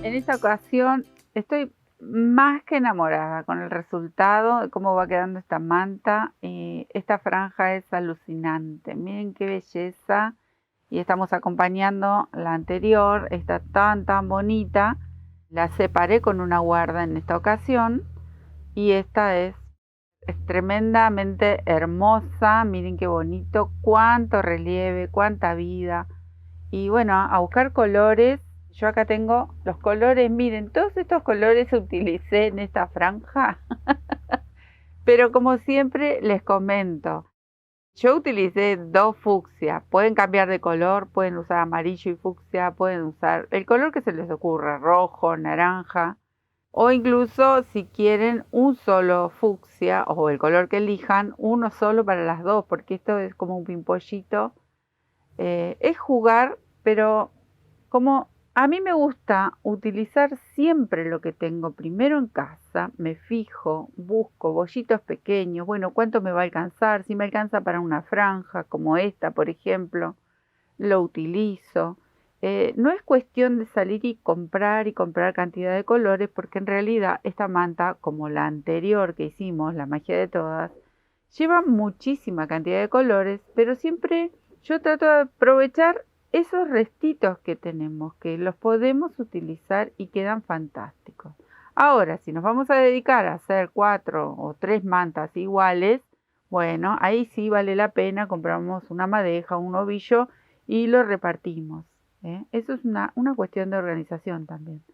En esta ocasión estoy más que enamorada con el resultado de cómo va quedando esta manta. Esta franja es alucinante. Miren qué belleza. Y estamos acompañando la anterior. Está tan bonita. La separé con una guarda en esta ocasión. Y esta es tremendamente hermosa. Miren qué bonito. Cuánto relieve, cuánta vida. Y bueno, a buscar colores. Yo acá tengo los colores, miren, todos estos colores utilicé en esta franja, pero como siempre les comento, yo utilicé dos fucsia, pueden cambiar de color, pueden usar amarillo y fucsia, pueden usar el color que se les ocurra, rojo, naranja, o incluso si quieren un solo fucsia o el color que elijan, uno solo para las dos, porque esto es como un pimpollito. Es jugar, pero como a mí me gusta utilizar siempre lo que tengo primero en casa, me fijo, busco bollitos pequeños, bueno, cuánto me va a alcanzar, si me alcanza para una franja como esta, por ejemplo, lo utilizo. No es cuestión de salir y comprar cantidad de colores, porque en realidad esta manta, como la anterior que hicimos, la magia de todas, lleva muchísima cantidad de colores, pero siempre yo trato de aprovechar esos restitos que tenemos, que los podemos utilizar y quedan fantásticos. Ahora, si nos vamos a dedicar a hacer 4 o 3 mantas iguales, bueno, ahí sí vale la pena, compramos una madeja, un ovillo y lo repartimos. Eso es una cuestión de organización también.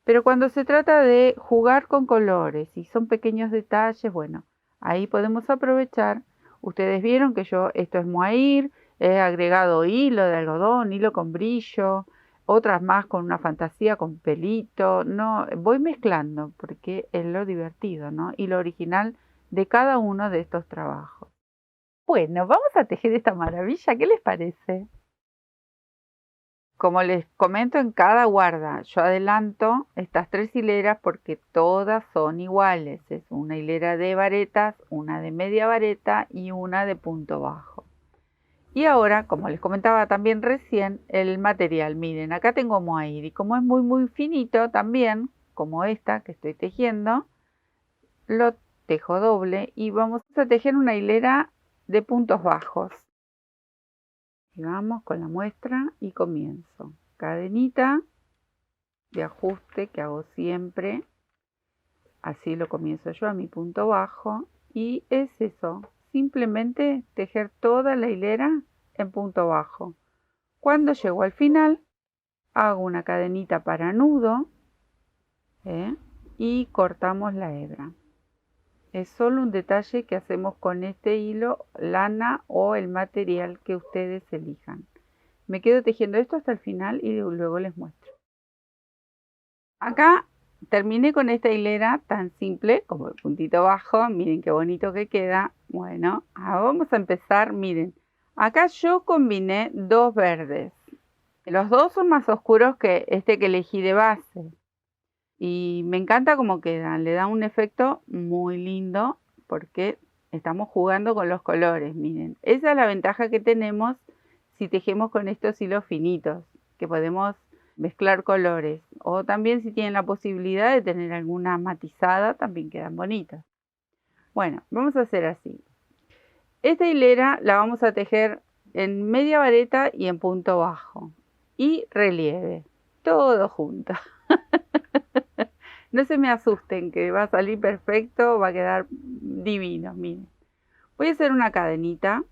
Pero cuando se trata de jugar con colores y son pequeños detalles, bueno, ahí podemos aprovechar. Ustedes vieron que yo, esto es mohair, he agregado hilo de algodón, hilo con brillo, otras más con una fantasía, con pelito. No, voy mezclando porque es lo divertido, ¿no? Y lo original de cada uno de estos trabajos. Bueno, vamos a tejer esta maravilla, ¿qué les parece? Como les comento en cada guarda, yo adelanto estas 3 hileras porque todas son iguales. Es una hilera de varetas, una de media vareta y una de punto bajo. Y ahora, como les comentaba también recién, el material. Miren, acá tengo mohair y como es muy finito también, como esta que estoy tejiendo, lo tejo doble y vamos a tejer una hilera de puntos bajos. Y vamos con la muestra y comienzo. Cadenita de ajuste que hago siempre, así lo comienzo yo a mi punto bajo, y es eso, simplemente tejer toda la hilera en punto bajo. Cuando llego al final hago una cadenita para nudo, y cortamos la hebra. Es solo un detalle que hacemos con este hilo, lana o el material que ustedes elijan. Me quedo tejiendo esto hasta el final y luego les muestro. Acá terminé con esta hilera tan simple como el puntito bajo. Miren qué bonito que queda. Bueno, ahora vamos a empezar. Miren, acá yo combiné dos verdes. Los dos son más oscuros que este que elegí de base. Y me encanta cómo quedan. Le da un efecto muy lindo porque estamos jugando con los colores. Miren, esa es la ventaja que tenemos si tejemos con estos hilos finitos, que podemos mezclar colores, o también si tienen la posibilidad de tener alguna matizada también quedan bonitas. Bueno, vamos a hacer así. Esta hilera la vamos a tejer en media vareta y en punto bajo y relieve, todo junto. No se me asusten que va a salir perfecto, va a quedar divino. Miren, voy a hacer una cadenita,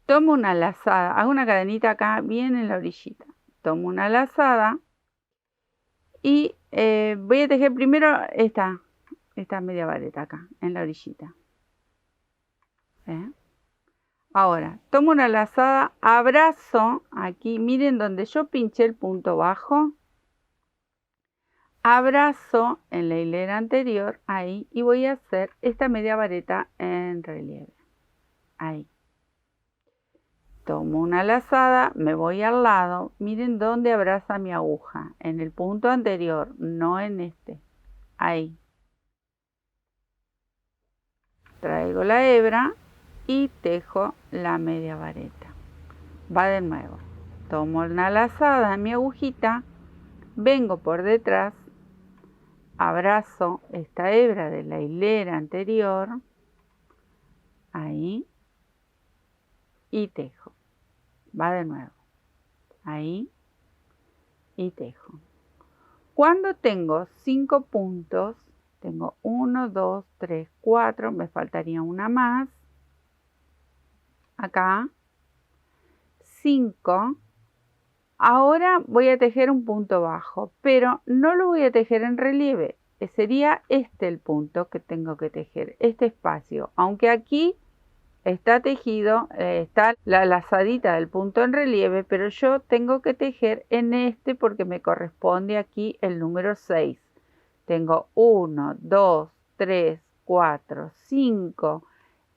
tomo una lazada, hago una cadenita acá bien en la orillita, tomo una lazada y voy a tejer primero esta media vareta acá en la orillita. Ahora tomo una lazada, abrazo aquí, miren donde yo pinché el punto bajo, abrazo en la hilera anterior ahí y voy a hacer esta media vareta en relieve ahí. Tomo una lazada, me voy al lado, miren dónde abraza mi aguja, en el punto anterior, no en este, ahí. Traigo la hebra y tejo la media vareta. Va de nuevo. Tomo una lazada en mi agujita, vengo por detrás, abrazo esta hebra de la hilera anterior, ahí, y tejo. Va de nuevo, ahí, y tejo. Cuando tengo 5 puntos, tengo 1, 2, 3, 4, me faltaría una más, acá, 5. Ahora voy a tejer un punto bajo, pero no lo voy a tejer en relieve. Sería este el punto que tengo que tejer, este espacio. Aunque aquí está tejido, está la lazadita del punto en relieve, pero yo tengo que tejer en este porque me corresponde aquí el número 6. Tengo 1, 2, 3, 4, 5.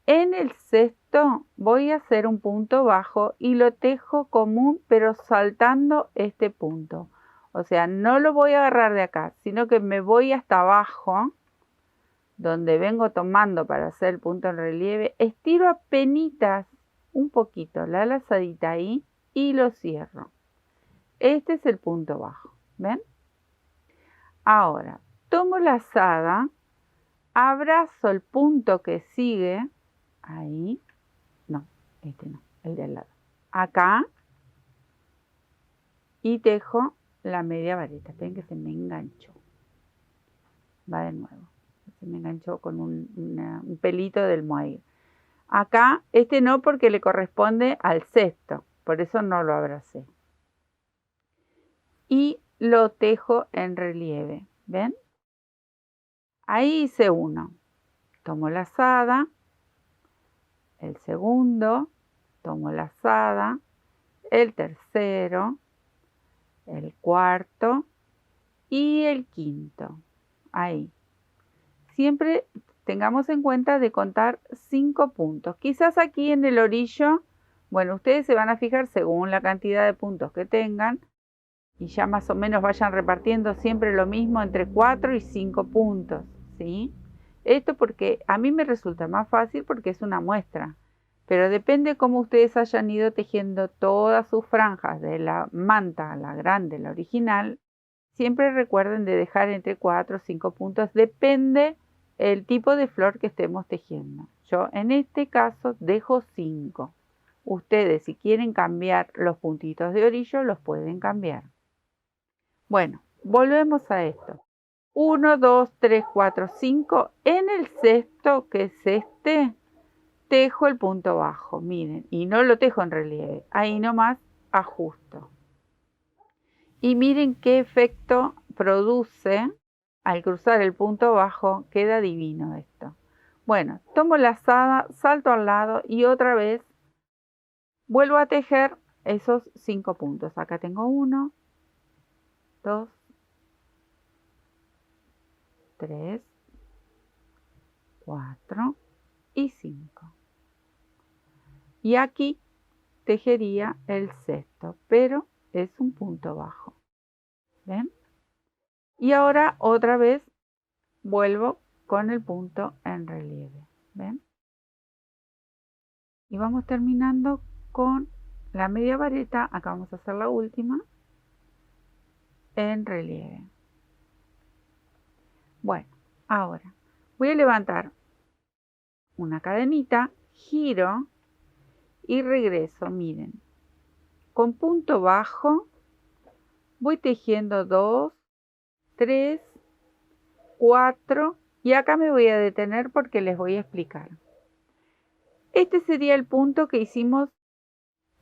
En el sexto voy a hacer un punto bajo y lo tejo común, pero saltando este punto. O sea, no lo voy a agarrar de acá, sino que me voy hasta abajo, donde vengo tomando para hacer el punto en relieve. Estiro apenitas un poquito la lazadita ahí y lo cierro. Este es el punto bajo, ¿ven? Ahora, tomo la lazada, abrazo el punto que sigue, ahí, no, este no, el de al lado, acá, y tejo la media vareta. Ven que se me enganchó, va de nuevo, se me enganchó con un pelito del mohair. Acá, este no porque le corresponde al sexto, por eso no lo abracé. Y lo tejo en relieve, ¿ven? Ahí hice uno, tomo la lazada, el segundo, tomo la lazada, el tercero, el cuarto y el quinto. Ahí. Siempre tengamos en cuenta de contar 5 puntos. Quizás aquí en el orillo, bueno, ustedes se van a fijar según la cantidad de puntos que tengan y ya más o menos vayan repartiendo siempre lo mismo entre 4 y 5 puntos, ¿sí? Esto porque a mí me resulta más fácil porque es una muestra, pero depende cómo ustedes hayan ido tejiendo todas sus franjas de la manta, la grande, la original. Siempre recuerden de dejar entre 4 o 5 puntos, depende el tipo de flor que estemos tejiendo. Yo en este caso dejo 5. Ustedes si quieren cambiar los puntitos de orillo los pueden cambiar. Bueno, volvemos a esto. 1, 2, 3, 4, 5. En el sexto, que es este, tejo el punto bajo, miren, y no lo tejo en relieve, ahí nomás ajusto. Y miren qué efecto produce al cruzar el punto bajo, queda divino esto. Bueno, tomo la lazada, salto al lado y otra vez vuelvo a tejer esos 5 puntos. Acá tengo 1, 2, 3, 4 y 5. Y aquí tejería el sexto, pero es un punto bajo. ¿Ven? Y ahora otra vez vuelvo con el punto en relieve. ¿Ven? Y vamos terminando con la media vareta. Acá vamos a hacer la última en relieve. Bueno, ahora voy a levantar una cadenita, giro y regreso. Miren, con punto bajo voy tejiendo 2, 3, 4 y acá me voy a detener porque les voy a explicar. Este sería el punto que hicimos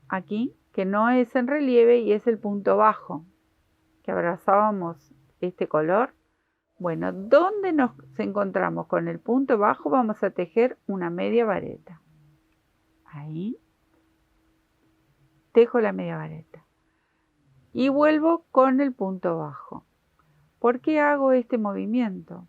aquí, que no es en relieve y es el punto bajo, que abrazábamos este color. Bueno, donde nos encontramos con el punto bajo vamos a tejer una media vareta. Ahí. Tejo la media vareta. Y vuelvo con el punto bajo. ¿Por qué hago este movimiento?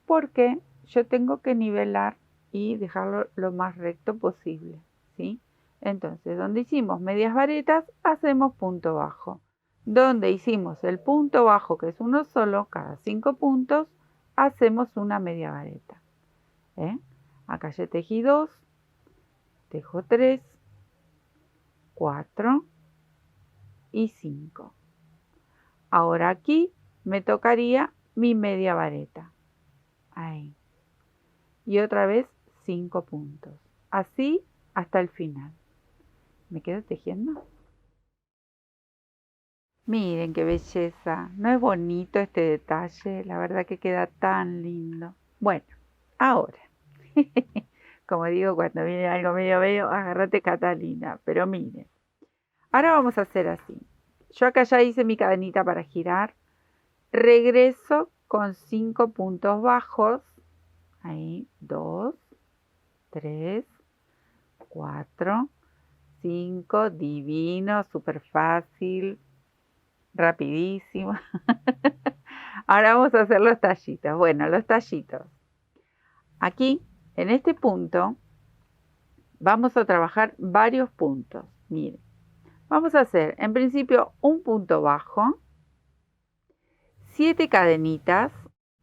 Porque yo tengo que nivelar y dejarlo lo más recto posible, ¿sí? Entonces, donde hicimos medias varetas, hacemos punto bajo. Donde hicimos el punto bajo, que es uno solo, cada 5 puntos, hacemos una media vareta. Acá ya tejí 2, tejo 3, 4 y 5. Ahora aquí me tocaría mi media vareta. Ahí. Y otra vez 5 puntos. Así hasta el final. ¿Me quedo tejiendo? Miren qué belleza. ¿No es bonito este detalle? La verdad que queda tan lindo. Bueno, ahora. Como digo, cuando viene algo medio, agárrate Catalina. Pero miren. Ahora vamos a hacer así. Yo acá ya hice mi cadenita para girar. Regreso con 5 puntos bajos. Ahí, 2, 3, 4, 5. Divino, súper fácil, rapidísimo. Ahora vamos a hacer los tallitos. Bueno, los tallitos. Aquí, en este punto, vamos a trabajar varios puntos. Miren, vamos a hacer en principio un punto bajo, 7 cadenitas,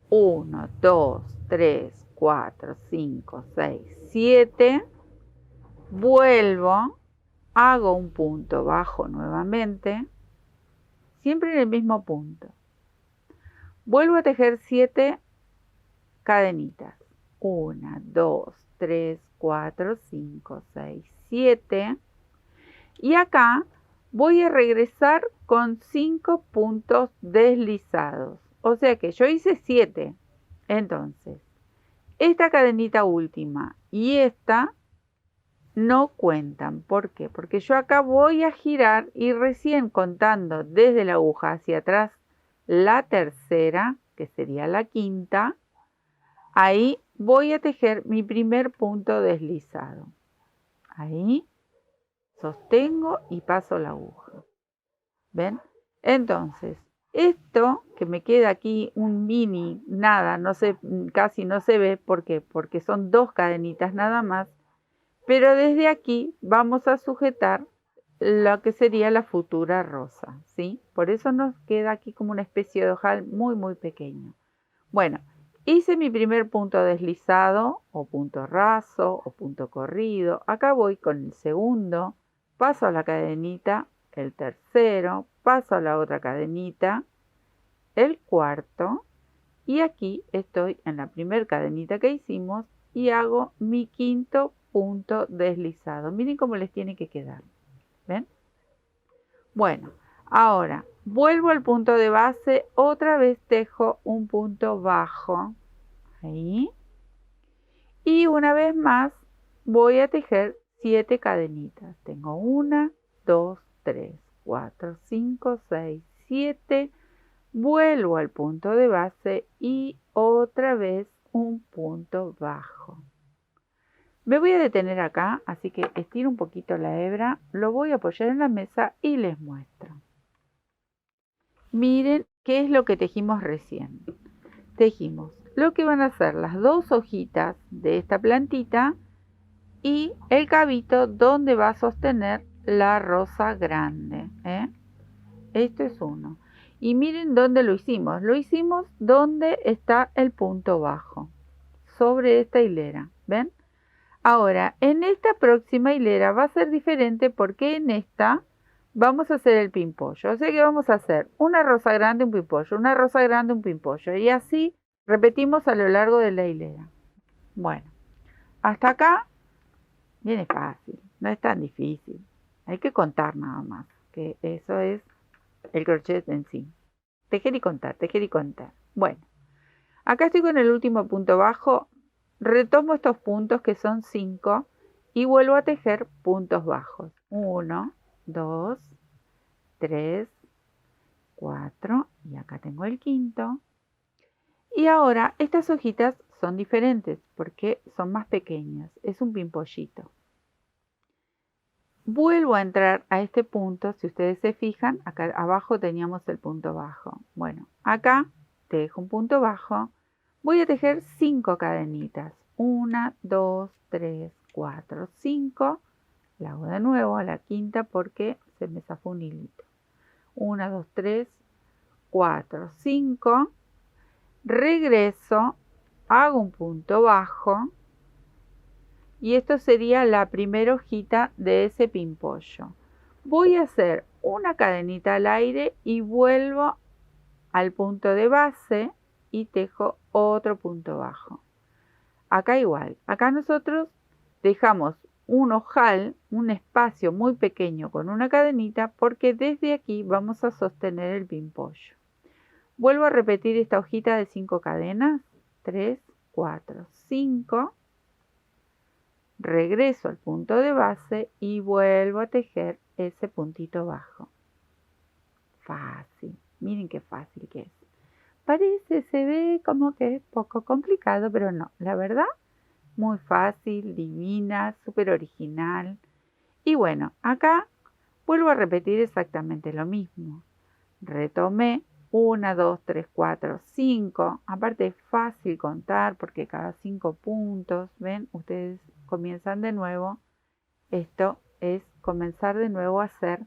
1, 2, 3, 4, 5, 6, 7. Vuelvo, hago un punto bajo nuevamente, siempre en el mismo punto. Vuelvo a tejer 7 cadenitas. 1, 2, 3, 4, 5, 6, 7. Y acá voy a regresar con 5 puntos deslizados. O sea que yo hice 7. Entonces, esta cadenita última y esta no cuentan. ¿Por qué? Porque yo acá voy a girar y recién contando desde la aguja hacia atrás la tercera, que sería la quinta, ahí voy a tejer mi primer punto deslizado. Ahí sostengo y paso la aguja. ¿Ven? Entonces, esto que me queda aquí un mini, nada, no sé, casi no se ve. ¿Por qué? Porque son 2 cadenitas nada más. Pero desde aquí vamos a sujetar lo que sería la futura rosa, ¿sí? Por eso nos queda aquí como una especie de ojal muy, muy pequeño. Bueno, hice mi primer punto deslizado, o punto raso, o punto corrido. Acá voy con el segundo, paso a la cadenita, el tercero, paso a la otra cadenita, el cuarto, y aquí estoy en la primera cadenita que hicimos y hago mi quinto punto deslizado. Miren cómo les tiene que quedar. ¿Ven? Bueno, ahora vuelvo al punto de base, otra vez tejo un punto bajo. Ahí. Y una vez más voy a tejer 7 cadenitas. Tengo 1, 2, 3, 4, 5, 6, 7. Vuelvo al punto de base y otra vez un punto bajo. Me voy a detener acá, así que estiro un poquito la hebra, lo voy a apoyar en la mesa y les muestro. Miren qué es lo que tejimos recién. Tejimos lo que van a ser las 2 hojitas de esta plantita y el cabito donde va a sostener la rosa grande. Esto es uno. Y miren dónde lo hicimos. Lo hicimos donde está el punto bajo, sobre esta hilera. ¿Ven? Ahora, en esta próxima hilera va a ser diferente porque en esta vamos a hacer el pimpollo. O sea que vamos a hacer una rosa grande, un pimpollo, una rosa grande, un pimpollo. Y así repetimos a lo largo de la hilera. Bueno, hasta acá viene fácil, no es tan difícil. Hay que contar nada más, que eso es el crochet en sí. Tejer y contar, tejer y contar. Bueno, acá estoy con el último punto bajo. Retomo estos puntos que son 5 y vuelvo a tejer puntos bajos. 1, 2, 3, 4 y acá tengo el quinto. Y ahora estas hojitas son diferentes porque son más pequeñas. Es un pimpollito. Vuelvo a entrar a este punto. Si ustedes se fijan, acá abajo teníamos el punto bajo. Bueno, acá tejo un punto bajo. Voy a tejer 5 cadenitas. 1, 2, 3, 4, 5. La hago de nuevo a la quinta porque se me zafó un hilito. 1, 2, 3, 4, 5. Regreso, hago un punto bajo. Y esto sería la primera hojita de ese pimpollo. Voy a hacer una cadenita al aire y vuelvo al punto de base y tejo otro punto bajo. Acá igual, acá nosotros dejamos un ojal, un espacio muy pequeño con una cadenita, porque desde aquí vamos a sostener el pimpollo. Vuelvo a repetir esta hojita de 5 cadenas, 3, 4, 5, regreso al punto de base y vuelvo a tejer ese puntito bajo. Fácil, miren qué fácil que es. Parece, se ve como que es poco complicado, pero no, la verdad, muy fácil, divina, súper original. Y bueno, acá vuelvo a repetir exactamente lo mismo. Retomé 1, 2, 3, 4, 5. Aparte es fácil contar porque cada 5 puntos, ¿ven? Ustedes comienzan de nuevo. Esto es comenzar de nuevo a hacer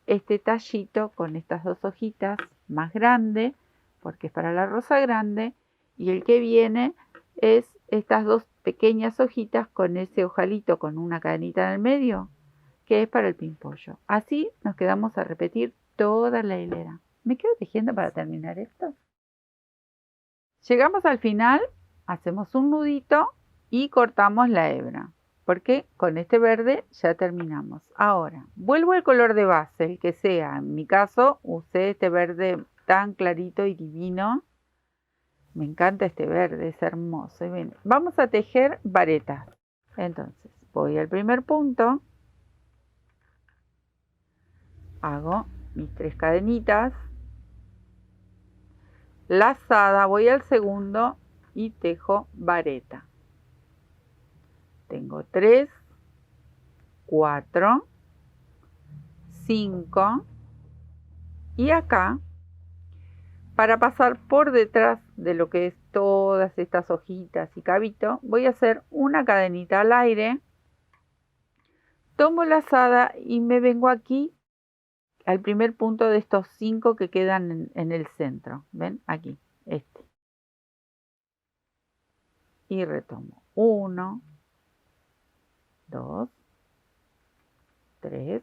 este tallito con estas 2 hojitas más grande, porque es para la rosa grande, y el que viene es estas 2 pequeñas hojitas con ese ojalito con una cadenita en el medio, que es para el pimpollo. Así nos quedamos a repetir toda la hilera. ¿Me quedo tejiendo para terminar esto? Llegamos al final, hacemos un nudito y cortamos la hebra, porque con este verde ya terminamos. Ahora, vuelvo al color de base, el que sea. En mi caso, usé este verde tan clarito y divino. Me encanta este verde, es hermoso. Y bien, vamos a tejer varetas. Entonces, voy al primer punto, hago mis 3 cadenitas, lazada, voy al segundo y tejo vareta. Tengo 3, 4, 5 y acá, para pasar por detrás de lo que es todas estas hojitas y cabito, voy a hacer una cadenita al aire, tomo lazada y me vengo aquí al primer punto de estos 5 que quedan en el centro. ¿Ven? Aquí, este. Y retomo 1, 2, 3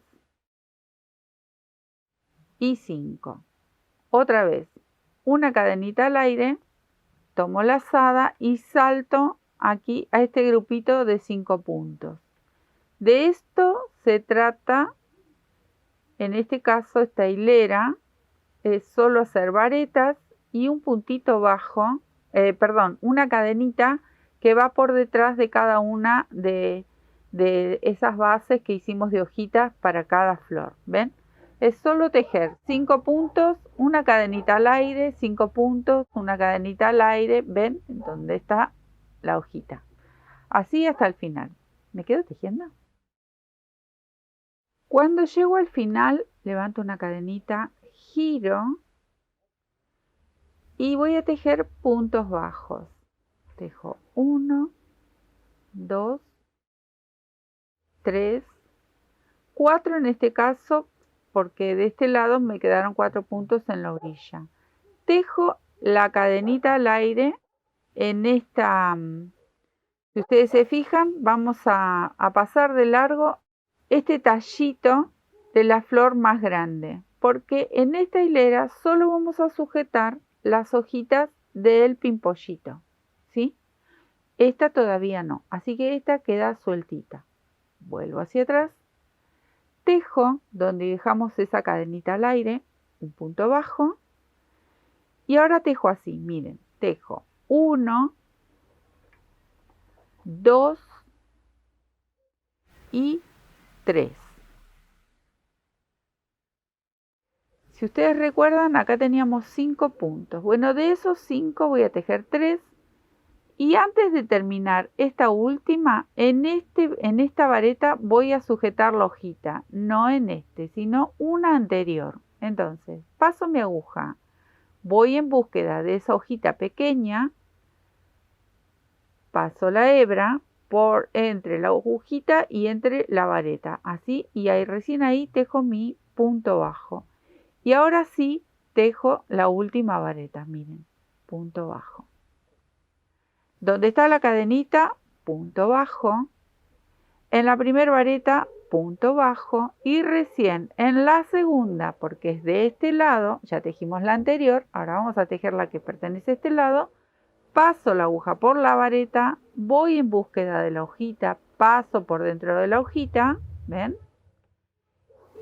y 5. Otra vez, una cadenita al aire, tomo lazada y salto aquí a este grupito de 5 puntos. De esto se trata, en este caso, esta hilera, es solo hacer varetas y un puntito bajo, una cadenita que va por detrás de cada una de esas bases que hicimos de hojitas para cada flor. ¿Ven? Es solo tejer 5 puntos, una cadenita al aire, 5 puntos, una cadenita al aire. ¿Ven? Donde está la hojita. Así hasta el final. ¿Me quedo tejiendo? Cuando llego al final, levanto una cadenita, giro y voy a tejer puntos bajos. Tejo 1, 2, 3, 4 en este caso, porque de este lado me quedaron 4 puntos en la orilla. Tejo la cadenita al aire en esta, si ustedes se fijan, vamos a pasar de largo este tallito de la flor más grande, porque en esta hilera solo vamos a sujetar las hojitas del pimpollito, ¿sí? Esta todavía no, así que esta queda sueltita. Vuelvo hacia atrás, tejo donde dejamos esa cadenita al aire, un punto bajo, y ahora tejo así, miren, tejo 1, 2 y 3. Si ustedes recuerdan, acá teníamos 5 puntos. Bueno, de esos 5 voy a tejer 3. Y antes de terminar esta última, en esta vareta voy a sujetar la hojita. No en este, sino una anterior. Entonces, paso mi aguja. Voy en búsqueda de esa hojita pequeña. Paso la hebra por entre la agujita y entre la vareta. Así, y ahí recién ahí tejo mi punto bajo. Y ahora sí tejo la última vareta, miren, punto bajo. Donde está la cadenita, punto bajo. En la primera vareta punto bajo y recién en la segunda, porque es de este lado, ya tejimos la anterior, ahora vamos a tejer la que pertenece a este lado, paso la aguja por la vareta, voy en búsqueda de la hojita, paso por dentro de la hojita, ¿ven?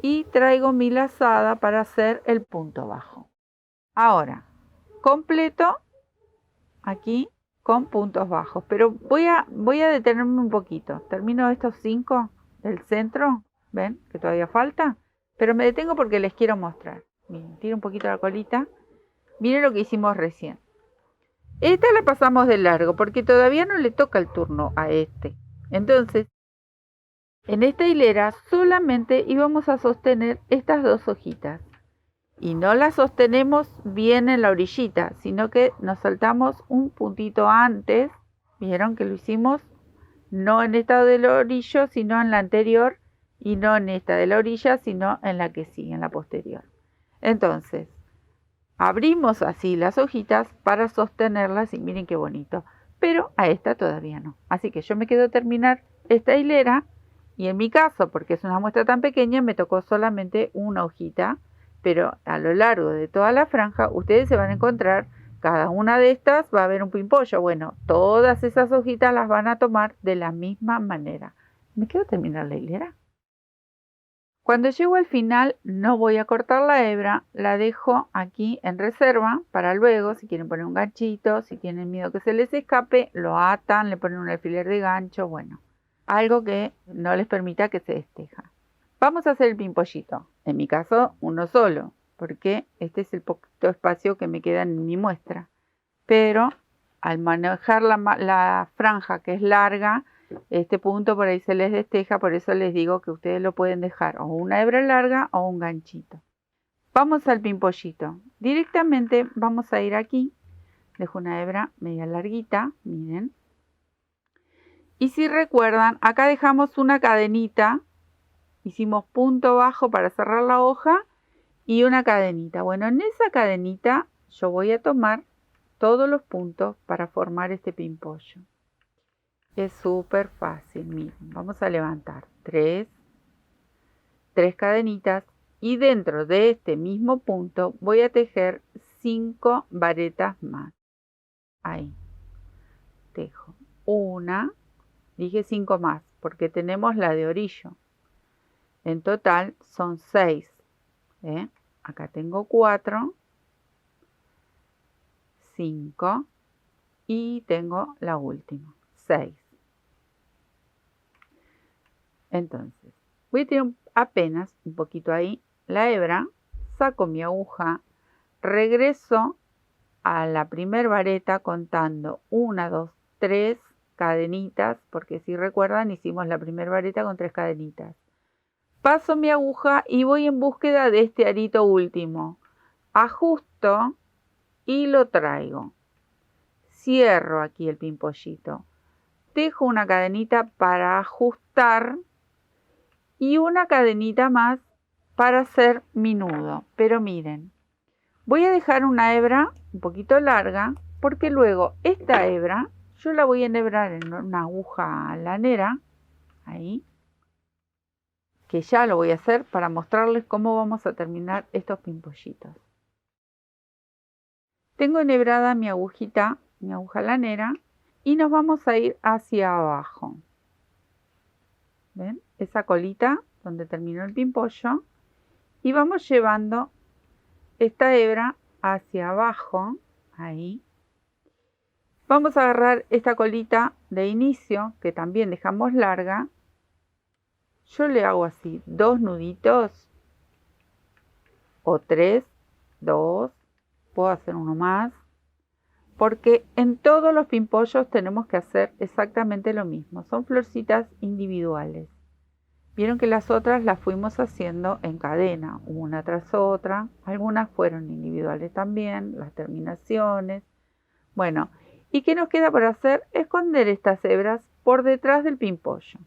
Y traigo mi lazada para hacer el punto bajo. Ahora, completo aquí con puntos bajos, pero voy a detenerme un poquito. Termino estos 5 del centro, ven que todavía falta, pero me detengo porque les quiero mostrar. Miren, tiro un poquito la colita. Miren lo que hicimos recién. Esta la pasamos de largo porque todavía no le toca el turno a este. Entonces, en esta hilera solamente íbamos a sostener estas 2 hojitas. Y no la sostenemos bien en la orillita, sino que nos saltamos un puntito antes. Vieron que lo hicimos no en esta del orillo, sino en la anterior, y no en esta de la orilla, sino en la que sigue, en la posterior. Entonces, abrimos así las hojitas para sostenerlas y miren qué bonito, pero a esta todavía no. Así que yo me quedo terminar esta hilera y en mi caso, porque es una muestra tan pequeña, me tocó solamente una hojita, pero a lo largo de toda la franja ustedes se van a encontrar, cada una de estas va a haber un pimpollo. Bueno, todas esas hojitas las van a tomar de la misma manera. ¿Me quedo terminar la hilera? Cuando llego al final no voy a cortar la hebra, la dejo aquí en reserva para luego, si quieren poner un ganchito, si tienen miedo que se les escape, lo atan, le ponen un alfiler de gancho, bueno, algo que no les permita que se desteja. Vamos a hacer el pimpollito, en mi caso uno solo, porque este es el poquito espacio que me queda en mi muestra. Pero al manejar la franja que es larga, este punto por ahí se les desteja, por eso les digo que ustedes lo pueden dejar o una hebra larga o un ganchito. Vamos al pimpollito. Directamente vamos a ir aquí, dejo una hebra media larguita, miren. Y si recuerdan, acá dejamos una cadenita. Hicimos punto bajo para cerrar la hoja y una cadenita. Bueno, en esa cadenita yo voy a tomar todos los puntos para formar este pimpollo. Es súper fácil, miren. Vamos a levantar 3 cadenitas y dentro de este mismo punto voy a tejer 5 varetas más. Ahí. Tejo una, dije 5 más porque tenemos la de orillo. En total son 6. Acá tengo 4, 5 y tengo la última, 6. Entonces, voy a tirar apenas un poquito ahí la hebra, saco mi aguja, regreso a la primer vareta contando 1, 2, 3 cadenitas, porque si recuerdan hicimos la primera vareta con 3 cadenitas. Paso mi aguja y voy en búsqueda de este arito último. Ajusto y lo traigo. Cierro aquí el pimpollito. Dejo una cadenita para ajustar y una cadenita más para hacer mi nudo. Pero miren, voy a dejar una hebra un poquito larga porque luego esta hebra yo la voy a enhebrar en una aguja lanera. Ahí. Que ya lo voy a hacer para mostrarles cómo vamos a terminar estos pimpollitos. Tengo enhebrada mi agujita, mi aguja lanera, y nos vamos a ir hacia abajo. ¿Ven? Esa colita donde terminó el pimpollo. Y vamos llevando esta hebra hacia abajo, ahí. Vamos a agarrar esta colita de inicio, que también dejamos larga. Yo le hago así 2 nuditos o 3, 2, puedo hacer uno más, porque en todos los pimpollos tenemos que hacer exactamente lo mismo, son florcitas individuales. Vieron que las otras las fuimos haciendo en cadena, una tras otra, algunas fueron individuales también, las terminaciones. Bueno, ¿y qué nos queda por hacer? Esconder estas hebras por detrás del pimpollo.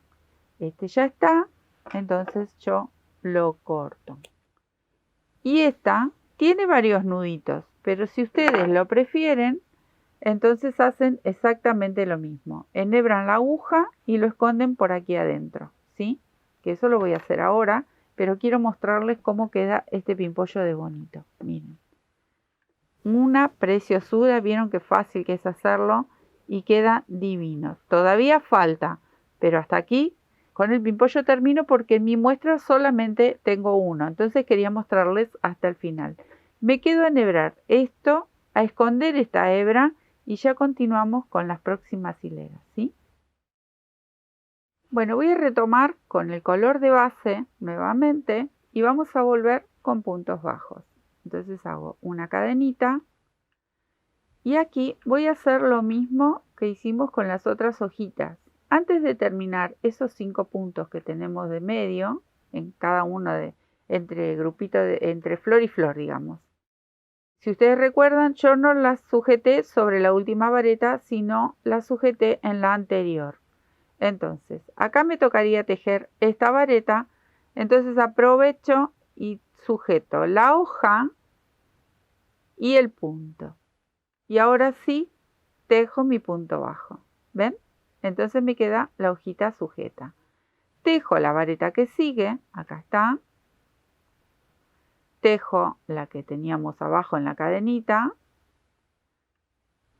Este ya está, entonces yo lo corto. Y esta tiene varios nuditos, pero si ustedes lo prefieren, entonces hacen exactamente lo mismo. Enhebran la aguja y lo esconden por aquí adentro, ¿sí? que eso lo voy a hacer ahora, pero quiero mostrarles cómo queda este pimpollo de bonito. Miren, una preciosura, vieron qué fácil que es hacerlo y queda divino. Todavía falta, pero hasta aquí con el pimpollo termino porque en mi muestra solamente tengo uno, entonces quería mostrarles hasta el final. Me quedo a enhebrar esto, a esconder esta hebra y ya continuamos con las próximas hileras, ¿sí? Bueno, voy a retomar con el color de base nuevamente y vamos a volver con puntos bajos. Entonces hago una cadenita y aquí voy a hacer lo mismo que hicimos con las otras hojitas. Antes de terminar esos 5 puntos que tenemos de medio, en cada uno entre entre flor y flor, digamos. Si ustedes recuerdan, yo no las sujeté sobre la última vareta, sino las sujeté en la anterior. Entonces, acá me tocaría tejer esta vareta, entonces aprovecho y sujeto la hoja y el punto. Y ahora sí, tejo mi punto bajo. ¿Ven? Entonces me queda la hojita sujeta. Tejo la vareta que sigue, acá está. Tejo la que teníamos abajo en la cadenita.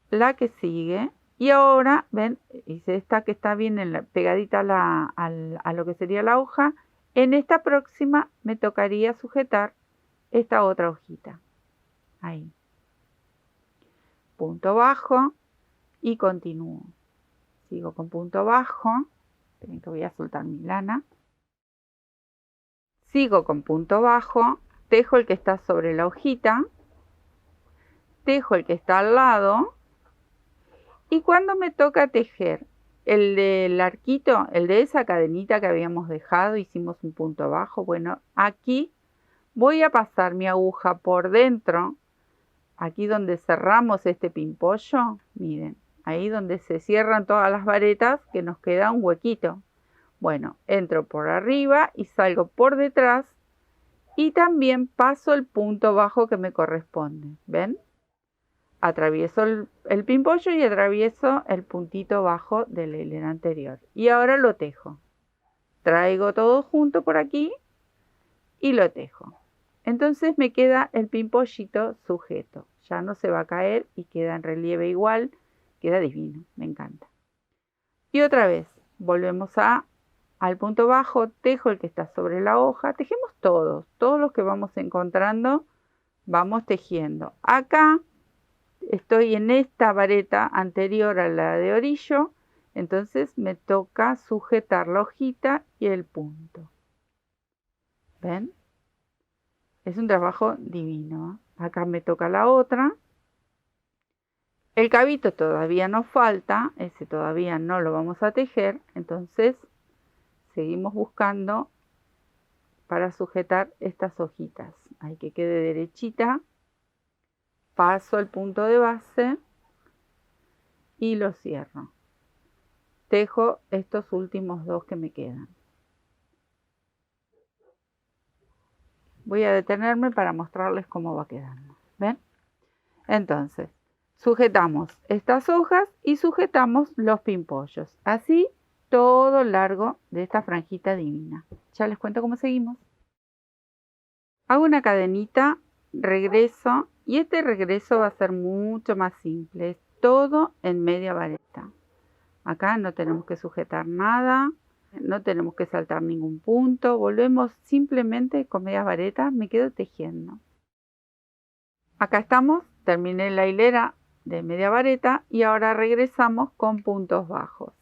La que sigue. Y ahora, ven, hice esta que está bien pegadita a lo que sería la hoja. En esta próxima me tocaría sujetar esta otra hojita. Ahí. Punto bajo y continúo. Sigo con punto bajo. Esperen que voy a soltar mi lana. Sigo con punto bajo. Tejo el que está sobre la hojita. Tejo el que está al lado. Y cuando me toca tejer el del arquito, el de esa cadenita que habíamos dejado, hicimos un punto bajo. Bueno, aquí voy a pasar mi aguja por dentro, aquí donde cerramos este pimpollo, miren, ahí donde se cierran todas las varetas, que nos queda un huequito. Bueno, entro por arriba y salgo por detrás y también paso el punto bajo que me corresponde, ¿ven? Atravieso el pimpollo y atravieso el puntito bajo de la hilera anterior. Y ahora lo tejo. Traigo todo junto por aquí y lo tejo. Entonces me queda el pimpollito sujeto. Ya no se va a caer y queda en relieve igual. Queda divino, me encanta. Y otra vez, volvemos al punto bajo, tejo el que está sobre la hoja. Tejemos todos los que vamos encontrando, vamos tejiendo. Acá estoy en esta vareta anterior a la de orillo, entonces me toca sujetar la hojita y el punto. ¿Ven? Es un trabajo divino. Acá me toca la otra. El cabito todavía nos falta, ese todavía no lo vamos a tejer, entonces seguimos buscando para sujetar estas hojitas. Hay que quede derechita. Paso el punto de base y lo cierro. Tejo estos últimos dos que me quedan. Voy a detenerme para mostrarles cómo va quedando. ¿Ven? Entonces, sujetamos estas hojas y sujetamos los pimpollos. Así todo largo de esta franjita divina. Ya les cuento cómo seguimos. Hago una cadenita, regreso y este regreso va a ser mucho más simple. Es todo en media vareta. Acá no tenemos que sujetar nada, no tenemos que saltar ningún punto. Volvemos simplemente con medias varetas, me quedo tejiendo. Acá estamos, terminé la hilera de media vareta y ahora regresamos con puntos bajos.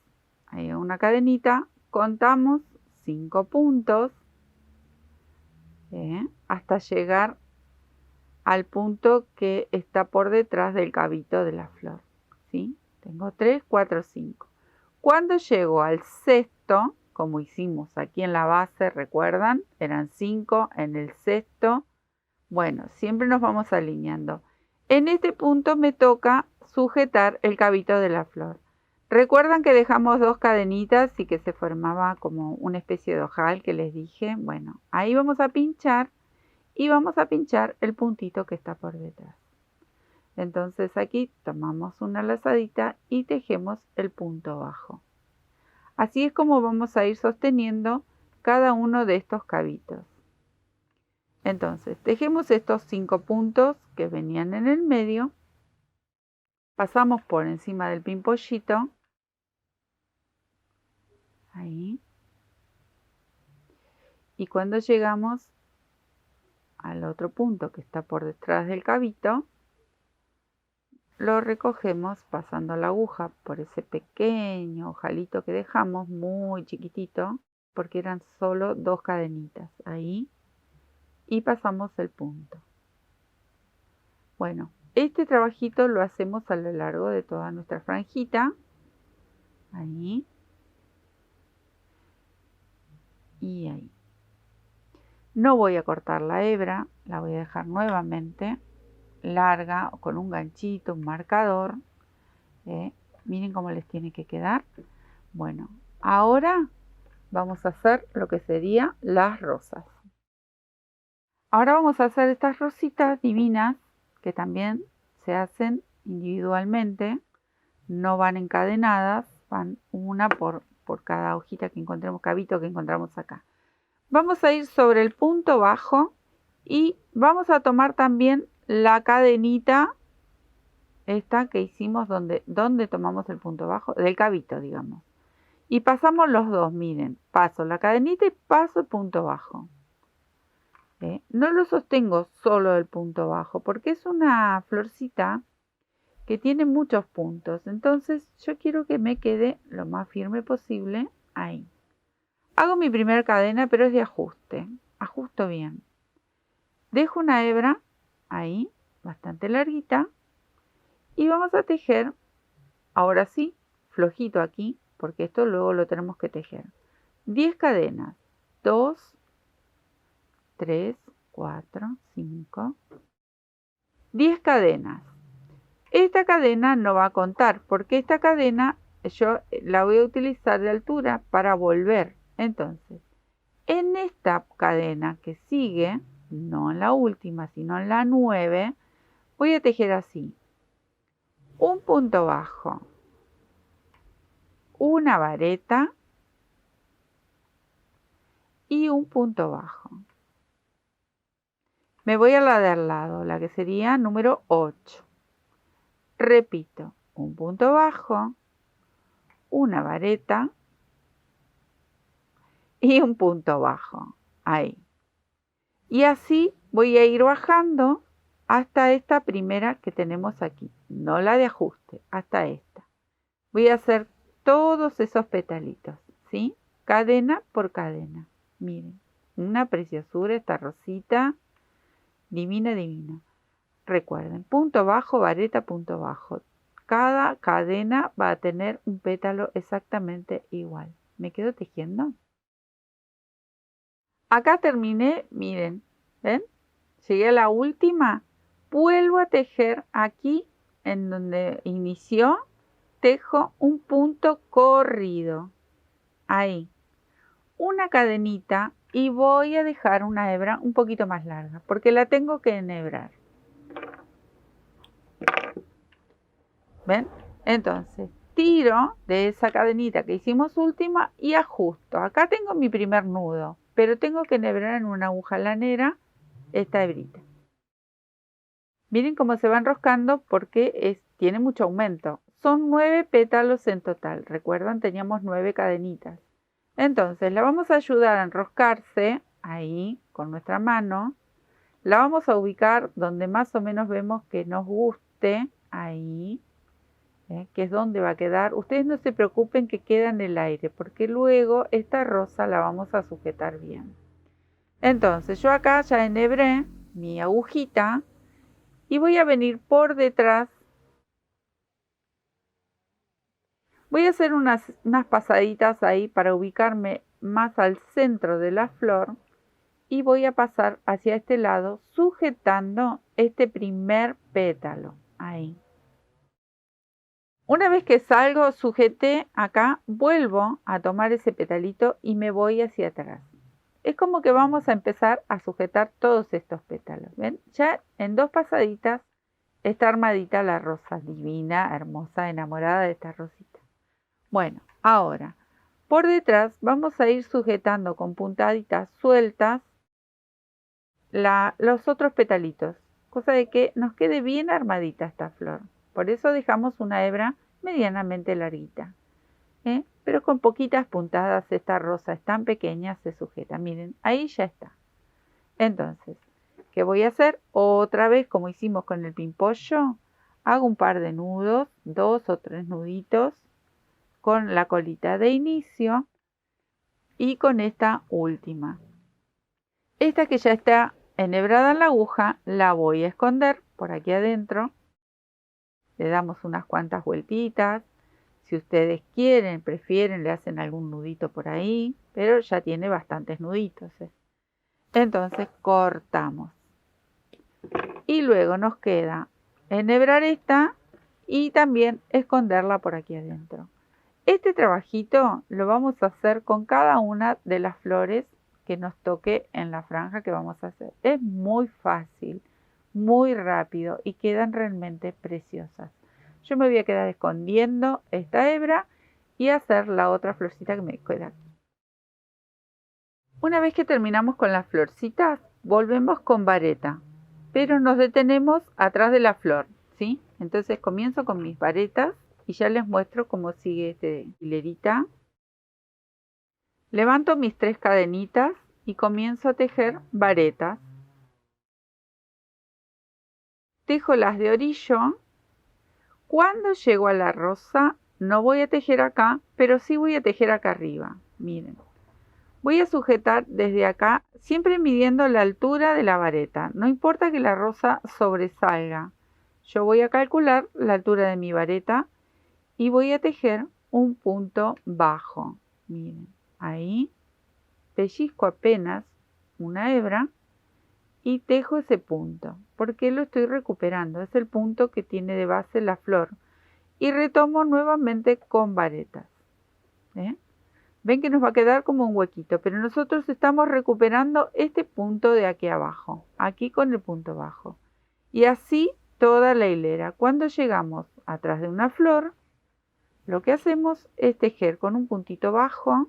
Ahí una cadenita, contamos 5 puntos hasta llegar al punto que está por detrás del cabito de la flor. ¿Sí? Tengo 3, 4, 5. Cuando llego al sexto, como hicimos aquí en la base, recuerdan, eran 5 en el sexto. Bueno, siempre nos vamos alineando. En este punto me toca sujetar el cabito de la flor. Recuerdan que dejamos 2 cadenitas y que se formaba como una especie de ojal que les dije. Bueno, ahí vamos a pinchar y vamos a pinchar el puntito que está por detrás. Entonces aquí tomamos una lazadita y tejemos el punto bajo. Así es como vamos a ir sosteniendo cada uno de estos cabitos. Entonces, tejemos estos 5 puntos que venían en el medio, pasamos por encima del pimpollito, ahí, y cuando llegamos al otro punto que está por detrás del cabito, lo recogemos pasando la aguja por ese pequeño ojalito que dejamos, muy chiquitito, porque eran solo 2 cadenitas, ahí, y pasamos el punto. Bueno, este trabajito lo hacemos a lo largo de toda nuestra franjita, ahí, y ahí. No voy a cortar la hebra, la voy a dejar nuevamente larga con un ganchito, un marcador. Miren cómo les tiene que quedar. Bueno, ahora vamos a hacer lo que sería las rosas. Ahora vamos a hacer estas rositas divinas que también se hacen individualmente, no van encadenadas, van una por cada hojita que encontremos, cabito que encontramos acá. Vamos a ir sobre el punto bajo y vamos a tomar también la cadenita esta que hicimos donde tomamos el punto bajo, del cabito, digamos. Y pasamos los dos, miren, paso la cadenita y paso el punto bajo. No lo sostengo solo el punto bajo porque es una florcita que tiene muchos puntos. Entonces yo quiero que me quede lo más firme posible ahí. Hago mi primera cadena, pero es de ajuste. Ajusto bien. Dejo una hebra ahí, bastante larguita. Y vamos a tejer, ahora sí, flojito aquí, porque esto luego lo tenemos que tejer. 10 cadenas. 2, 3, 4, 5. 10 cadenas. Esta cadena no va a contar, porque esta cadena yo la voy a utilizar de altura para volver. Entonces, en esta cadena que sigue, no en la última, sino en la 9, voy a tejer así. Un punto bajo, una vareta y un punto bajo. Me voy a la de al lado, la que sería número 8. Repito, un punto bajo, una vareta y un punto bajo, ahí. Y así voy a ir bajando hasta esta primera que tenemos aquí, no la de ajuste, hasta esta. Voy a hacer todos esos petalitos, ¿sí? Cadena por cadena. Miren, una preciosura esta rosita, divina, divina. Recuerden, punto bajo, vareta, punto bajo. Cada cadena va a tener un pétalo exactamente igual. ¿Me quedo tejiendo? Acá terminé, miren, ¿ven? Llegué a la última, vuelvo a tejer aquí en donde inició, tejo un punto corrido, ahí, una cadenita y voy a dejar una hebra un poquito más larga porque la tengo que enhebrar. ¿Ven? Entonces, tiro de esa cadenita que hicimos última y ajusto. Acá tengo mi primer nudo, pero tengo que enhebrar en una aguja lanera esta hebrita. Miren cómo se va enroscando porque tiene mucho aumento. Son 9 pétalos en total. Recuerdan, teníamos 9 cadenitas. Entonces, la vamos a ayudar a enroscarse ahí con nuestra mano. La vamos a ubicar donde más o menos vemos que nos guste, ahí, que es donde va a quedar. Ustedes no se preocupen que queda en el aire, porque luego esta rosa la vamos a sujetar bien. Entonces, yo acá ya enhebré mi agujita y voy a venir por detrás. Voy a hacer unas pasaditas ahí para ubicarme más al centro de la flor y voy a pasar hacia este lado sujetando este primer pétalo, ahí. Una vez que salgo, sujeté acá, vuelvo a tomar ese petalito y me voy hacia atrás. Es como que vamos a empezar a sujetar todos estos pétalos, ¿ven? Ya en 2 pasaditas está armadita la rosa, divina, hermosa, enamorada de esta rosita. Bueno, ahora Por detrás vamos a ir sujetando con puntaditas sueltas los otros petalitos, cosa de que nos quede bien armadita esta flor. Por eso dejamos una hebra medianamente larguita, pero con poquitas puntadas. Esta rosa es tan pequeña, se sujeta. Miren, ahí ya está. Entonces, ¿qué voy a hacer? Otra vez, como hicimos con el pimpollo, hago un par de nudos, 2 o 3 nuditos con la colita de inicio y con esta última. Esta que ya está enhebrada en la aguja, la voy a esconder por aquí adentro. Le damos unas cuantas vueltitas. Si ustedes quieren, prefieren, le hacen algún nudito por ahí, pero ya tiene bastantes nuditos. Entonces cortamos. Y luego nos queda enhebrar esta y también esconderla por aquí adentro. Este trabajito lo vamos a hacer con cada una de las flores que nos toque en la franja que vamos a hacer. Es muy fácil, muy rápido y quedan realmente preciosas. Yo me voy a quedar escondiendo esta hebra y hacer la otra florcita que me queda aquí. Una vez que terminamos con las florcitas, volvemos con vareta, pero nos detenemos atrás de la flor, ¿sí? Entonces comienzo con mis varetas y ya les muestro cómo sigue este hilerita. Levanto mis 3 cadenitas y comienzo a tejer varetas. Tejo las de orillo. Cuando llego a la rosa, no voy a tejer acá, pero sí voy a tejer acá arriba. Miren, voy a sujetar desde acá, siempre midiendo la altura de la vareta. No importa que la rosa sobresalga. Yo voy a calcular la altura de mi vareta y voy a tejer un punto bajo. Miren, ahí pellizco apenas una hebra y tejo ese punto, porque lo estoy recuperando. Es el punto que tiene de base la flor. Y retomo nuevamente con varetas. Ven que nos va a quedar como un huequito, pero nosotros estamos recuperando este punto de aquí abajo, aquí con el punto bajo. Y así toda la hilera. Cuando llegamos atrás de una flor, lo que hacemos es tejer con un puntito bajo,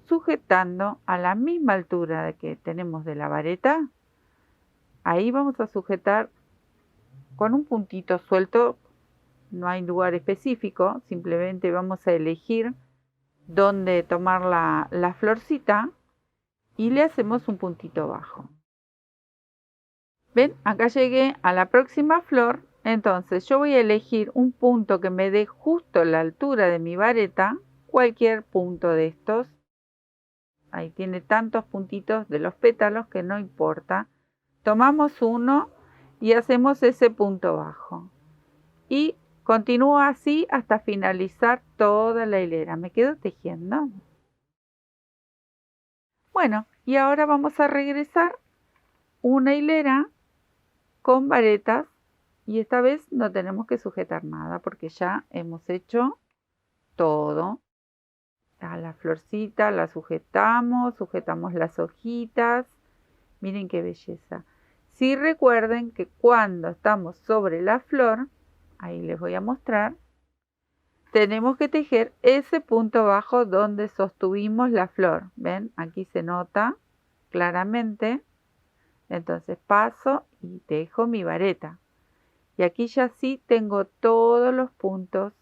sujetando a la misma altura que tenemos de la vareta. Ahí vamos a sujetar con un puntito suelto, no hay lugar específico, simplemente vamos a elegir dónde tomar la florcita y le hacemos un puntito bajo. ¿Ven? Acá llegué a la próxima flor, entonces yo voy a elegir un punto que me dé justo la altura de mi vareta, cualquier punto de estos. Ahí tiene tantos puntitos de los pétalos que no importa. Tomamos uno y hacemos ese punto bajo. Y continúo así hasta finalizar toda la hilera. ¿Me quedo tejiendo? Bueno, y ahora vamos a regresar una hilera con varetas y esta vez no tenemos que sujetar nada porque ya hemos hecho todo. A la florcita la sujetamos las hojitas. Miren qué belleza. Sí, recuerden que cuando estamos sobre la flor, ahí les voy a mostrar, tenemos que tejer ese punto bajo donde sostuvimos la flor. ¿Ven? Aquí se nota claramente. Entonces paso y tejo mi vareta. Y aquí ya sí tengo todos los puntos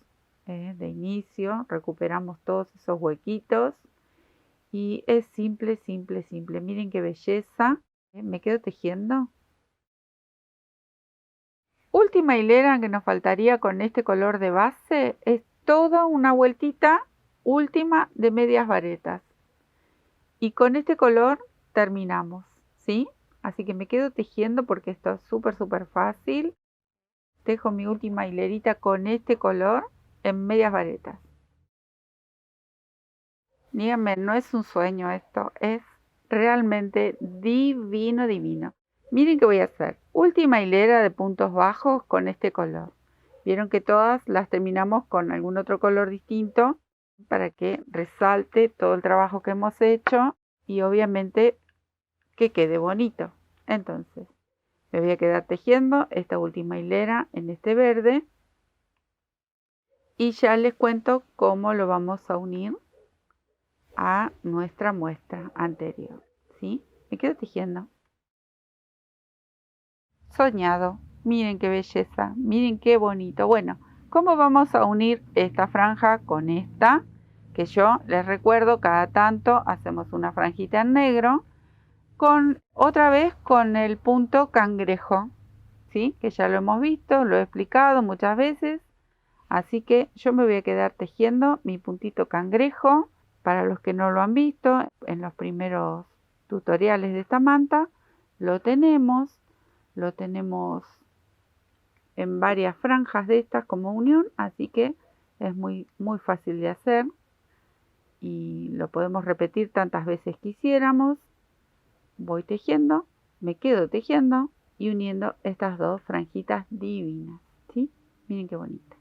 de inicio. Recuperamos todos esos huequitos. Y es simple, simple, simple. Miren qué belleza. ¿Me quedo tejiendo? Última hilera que nos faltaría con este color de base es toda una vueltita última de medias varetas. Y con este color terminamos, ¿sí? Así que me quedo tejiendo porque esto es súper, súper fácil. Tejo mi última hilerita con este color en medias varetas. Díganme, no es un sueño esto, es realmente divino, divino. Miren qué voy a hacer. Última hilera de puntos bajos con este color. Vieron que todas las terminamos con algún otro color distinto para que resalte todo el trabajo que hemos hecho y obviamente que quede bonito. Entonces, me voy a quedar tejiendo esta última hilera en este verde y ya les cuento cómo lo vamos a unir a nuestra muestra anterior, ¿sí? Me quedo tejiendo. Soñado, miren qué belleza, miren qué bonito. Bueno, ¿cómo vamos a unir esta franja con esta? Que yo les recuerdo, cada tanto hacemos una franjita en negro con otra vez con el punto cangrejo, ¿sí? Que ya lo hemos visto, lo he explicado muchas veces. Así que yo me voy a quedar tejiendo mi puntito cangrejo. Para los que no lo han visto, en los primeros tutoriales de esta manta lo tenemos en varias franjas de estas como unión, así que es muy fácil de hacer y lo podemos repetir tantas veces quisiéramos. Voy tejiendo, me quedo tejiendo y uniendo estas dos franjitas divinas, ¿sí? Miren qué bonito.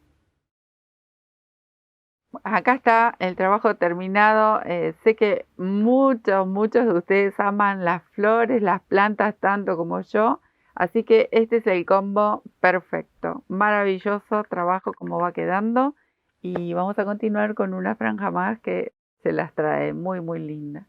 Acá está el trabajo terminado. Sé que muchos de ustedes aman las flores, las plantas tanto como yo. Así que este es el combo perfecto. Maravilloso trabajo como va quedando. Y vamos a continuar con una franja más que se las trae muy linda.